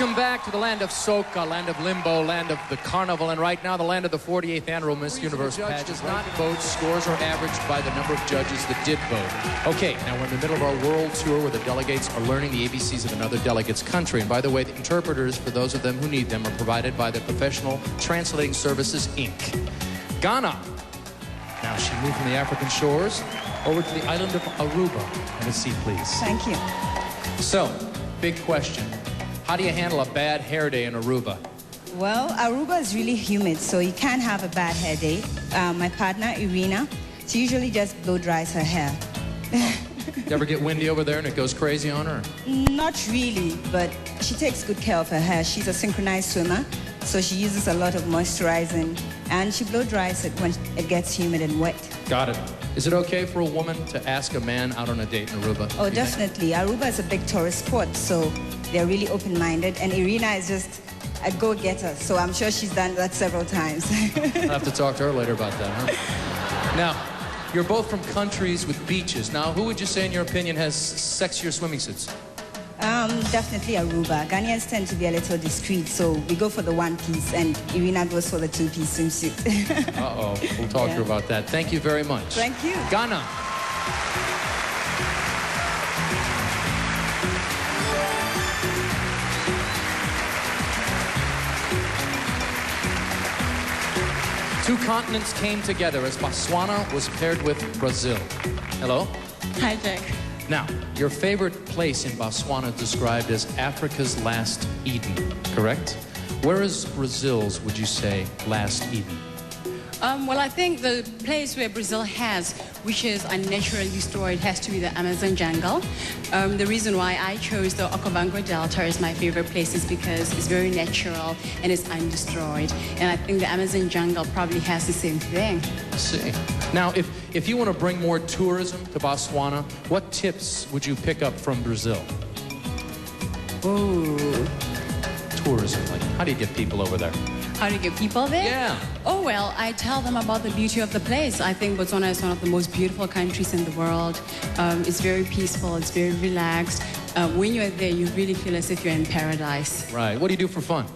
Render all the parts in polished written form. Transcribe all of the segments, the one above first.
Welcome back to the land of soca, land of limbo, land of the carnival, and right now the land of the 48th annual Miss Universe pageant. Does not vote. Scores are averaged by the number of judges that did vote. Okay, now we're in the middle of our world tour where the delegates are learning the ABCs of another delegate's country. And by the way, the interpreters, for those of them who need them, are provided by the Professional Translating Services, Inc. Ghana. Now she moved from the African shores over to the island of Aruba. Have a seat, please. Thank you. So, big question. How do you handle a bad hair day in Aruba? Well, Aruba is really humid, so you can't have a bad hair day. My partner, Irina, she usually just blow dries her hair. You ever get windy over there and it goes crazy on her? Not really, but she takes good care of her hair. She's a synchronized swimmer, so she uses a lot of moisturizing, and she blow dries it when it gets humid and wet. Got it. Is it okay for a woman to ask a man out on a date in Aruba? Oh, definitely. Aruba is a big tourist spot, so they're really open-minded, and Irina is just a go-getter, so I'm sure she's done that several times. I'll have to talk to her later about that, huh? Now, you're both from countries with beaches. Now, who would you say, in your opinion, has sexier swimming suits? Definitely Aruba. Ghanaians tend to be a little discreet, so we go for the one-piece, and Irina goes for the two-piece swimsuit. Uh-oh. We'll talk to her about that. Thank you very much. Thank you. Ghana. Two continents came together as Botswana was paired with Brazil. Hello? Hi, Jack. Now, your favorite place in Botswana described as Africa's last Eden, correct? Where is Brazil's, would you say, last Eden? Well, I think the place where Brazil has, which is unnaturally destroyed, has to be the Amazon jungle. The reason why I chose the Okavango Delta as my favorite place is because it's very natural and it's undestroyed. And I think the Amazon jungle probably has the same thing. I see. Now, if you want to bring more tourism to Botswana, what tips would you pick up from Brazil? Ooh. Tourism, like how do you get people over there? How to get people there? Yeah. Oh, well, I tell them about the beauty of the place. I think Botswana is one of the most beautiful countries in the world. It's very peaceful, it's very relaxed. When you're there, you really feel as if you're in paradise. Right. What do you do for fun?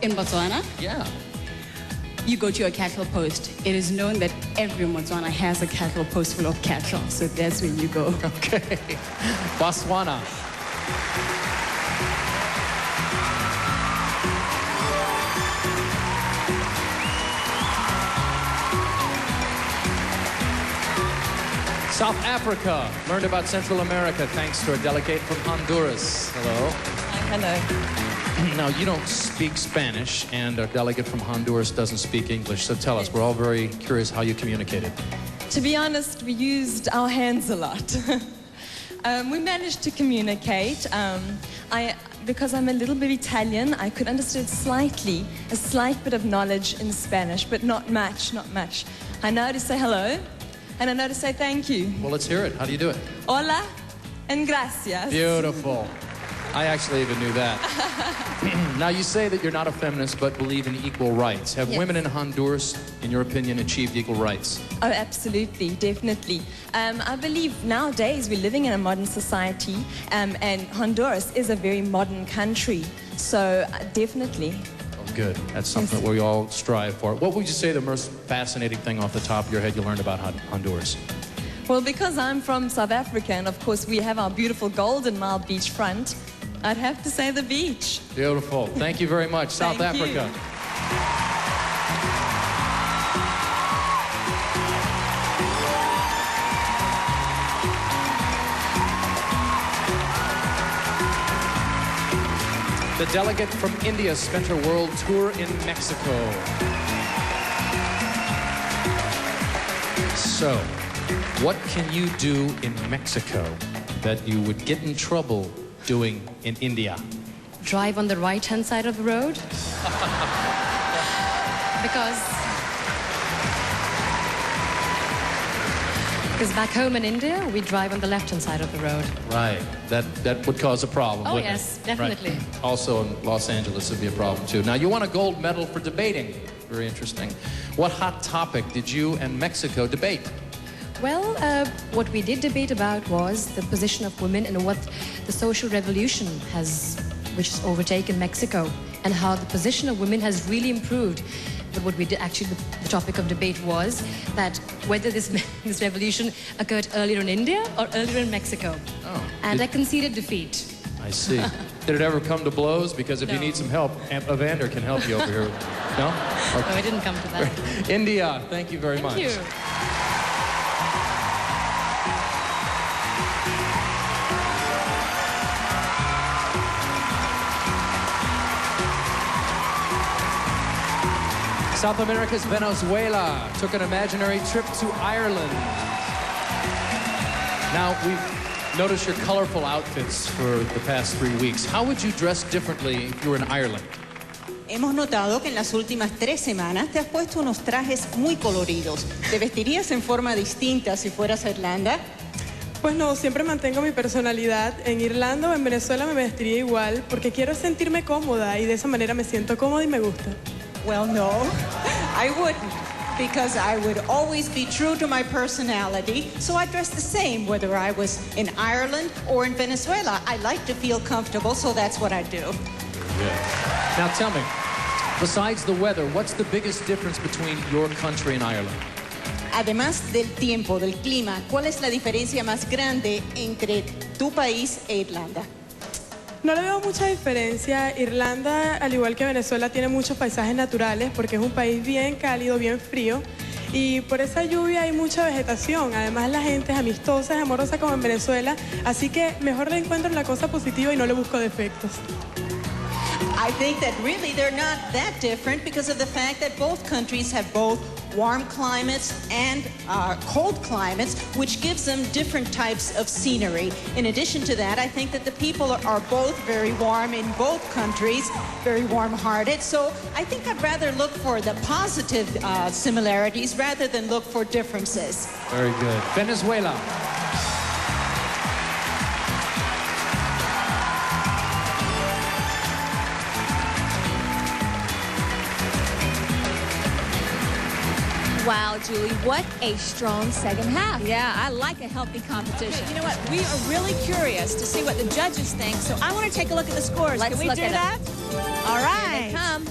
In Botswana? Yeah. You go to a cattle post. It is known that every Botswana has a cattle post full of cattle, so that's where you go. Okay. Botswana. South Africa learned about Central America thanks to a delegate from Honduras. Hello. Hi, hello. Now, you don't speak Spanish, and our delegate from Honduras doesn't speak English, so tell us, we're all very curious how you communicated. To be honest, we used our hands a lot. We managed to communicate. Because I'm a little bit Italian, I could understand slightly, a slight bit of knowledge in Spanish, but not much, not much. I know how to say hello, and I know how to say thank you. Well, let's hear it. How do you do it? Hola and gracias. Beautiful. I actually even knew that. Now, you say that you're not a feminist, but believe in equal rights. Have women in Honduras, in your opinion, achieved equal rights? Oh, absolutely, definitely. I believe nowadays we're living in a modern society, and Honduras is a very modern country. So, definitely. Oh, good. That's something that we all strive for. What would you say the most fascinating thing off the top of your head you learned about Honduras? Well, because I'm from South Africa, and of course we have our beautiful Golden Mile beachfront, I'd have to say the beach. Beautiful. Thank you very much. South Africa. The delegate from India spent her world tour in Mexico. So, what can you do in Mexico that you would get in trouble doing in India? Drive on the right-hand side of the road. Because back home in India, we drive on the left-hand side of the road. Right. That would cause a problem, Oh, wouldn't yes, it? definitely. Right. Also in Los Angeles would be a problem, too. Now, you won a gold medal for debating. Very interesting. What hot topic did you and Mexico debate? Well, what we did debate about was the position of women and what the social revolution has which has overtaken Mexico, and how the position of women has really improved. But what we did, actually, the topic of debate was that whether this revolution occurred earlier in India or earlier in Mexico. Oh. And I conceded defeat. I see. Did it ever come to blows? Because if you need some help, Evander can help you over here. No? Okay. No, it didn't come to that. India, thank you very much. Thank you. South America's Venezuela took an imaginary trip to Ireland. Now, we've noticed your colorful outfits for the past 3 weeks. How would you dress differently if you were in Ireland? Hemos notado que en las últimas 3 semanas te has puesto unos trajes muy coloridos. ¿Te vestirías en forma distinta si fueras a Irlanda? Pues no, siempre mantengo mi personalidad. En Irlanda o en Venezuela me vestiría igual porque quiero sentirme cómoda y de esa manera me siento cómoda y me gusta. Well, no, I wouldn't, because I would always be true to my personality, so I dress the same whether I was in Ireland or in Venezuela. I like to feel comfortable, so that's what I do. Yeah. Now tell me, besides the weather, what's the biggest difference between your country and Ireland? Además del tiempo, del clima, ¿cuál es la diferencia más grande entre tu país e Irlanda? No le veo mucha diferencia. Irlanda, al igual que Venezuela, tiene muchos paisajes naturales porque es un país bien cálido, bien frío. Y por esa lluvia hay mucha vegetación. Además, la gente es amistosa, es amorosa como en Venezuela. Así que mejor le encuentro la cosa positiva y no le busco defectos. I think that really they're not that different because of the fact that both countries have both warm climates and cold climates, which gives them different types of scenery. In addition to that, I think that the people are both very warm in both countries, very warm-hearted. So I think I'd rather look for the positive similarities rather than look for differences. Very good. Venezuela. Wow, Julie, what a strong second half. Yeah, I like a healthy competition. You know what? We are really curious to see what the judges think, so I want to take a look at the scores. Let's Can we look do at that? All right. Here they come.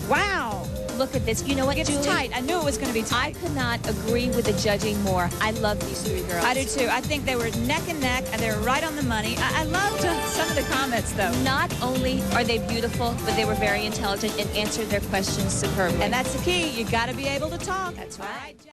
Wow. Look at this. You know what, It's Julie? tight. I knew it was going to be I tight. could not agree with the judging more. I love these 3 girls. I do too. I think they were neck and neck, and they were right on the money. I loved some of the comments, though. Not only are they beautiful, but they were very intelligent and answered their questions superbly. And that's the key. You got to be able to talk. That's right.